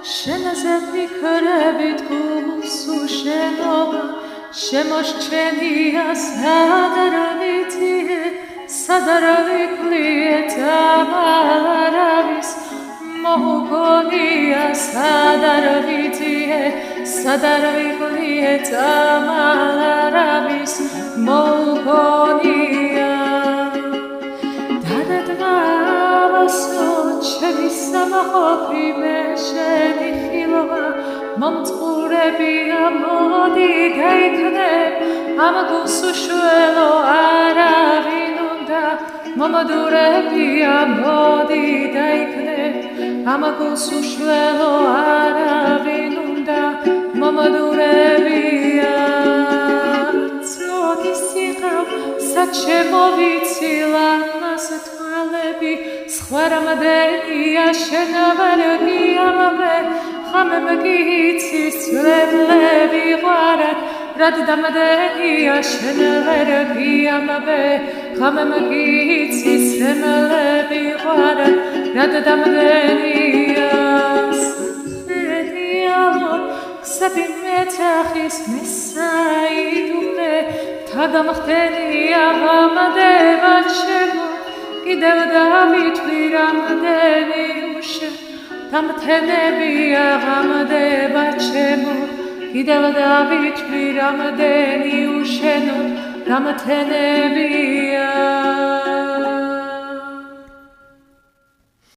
შენაზე ფიქრებით გულს უშენობა შემოსჩენია სადარავიკლია დამალარავის მოგონია სადარავიკლია დამალარავის მოგონია დადადმავასო ჩემი სამყოფი მე შენი ხილვა მომწყურებია მოდი გაიქნებ ამ გულს უშველო არავინ უნდა მომადურებია მოდი გაიქნებ ამ გულს უშველო არავინ უნდა მომადურებია წოდი სიყავ საჩემო ვიცილა მას თვალები სხვა რამადენია შენავარებია მე ხამემ გიცის ცვლები ღვარად რად დამდენია შენ ვერებია მე ხამემ გიცის ცვლები ღვარად რად დამდენია სახედიალო გზები მეცახის მესაიდუმე თაგამხდენია ღამდება ჩემო კიდევ დავითვლი რამდენი უშე დამთენებია ღამდება ჩემო კიდევ დავითვლი რამდენი უშენო დამთენებია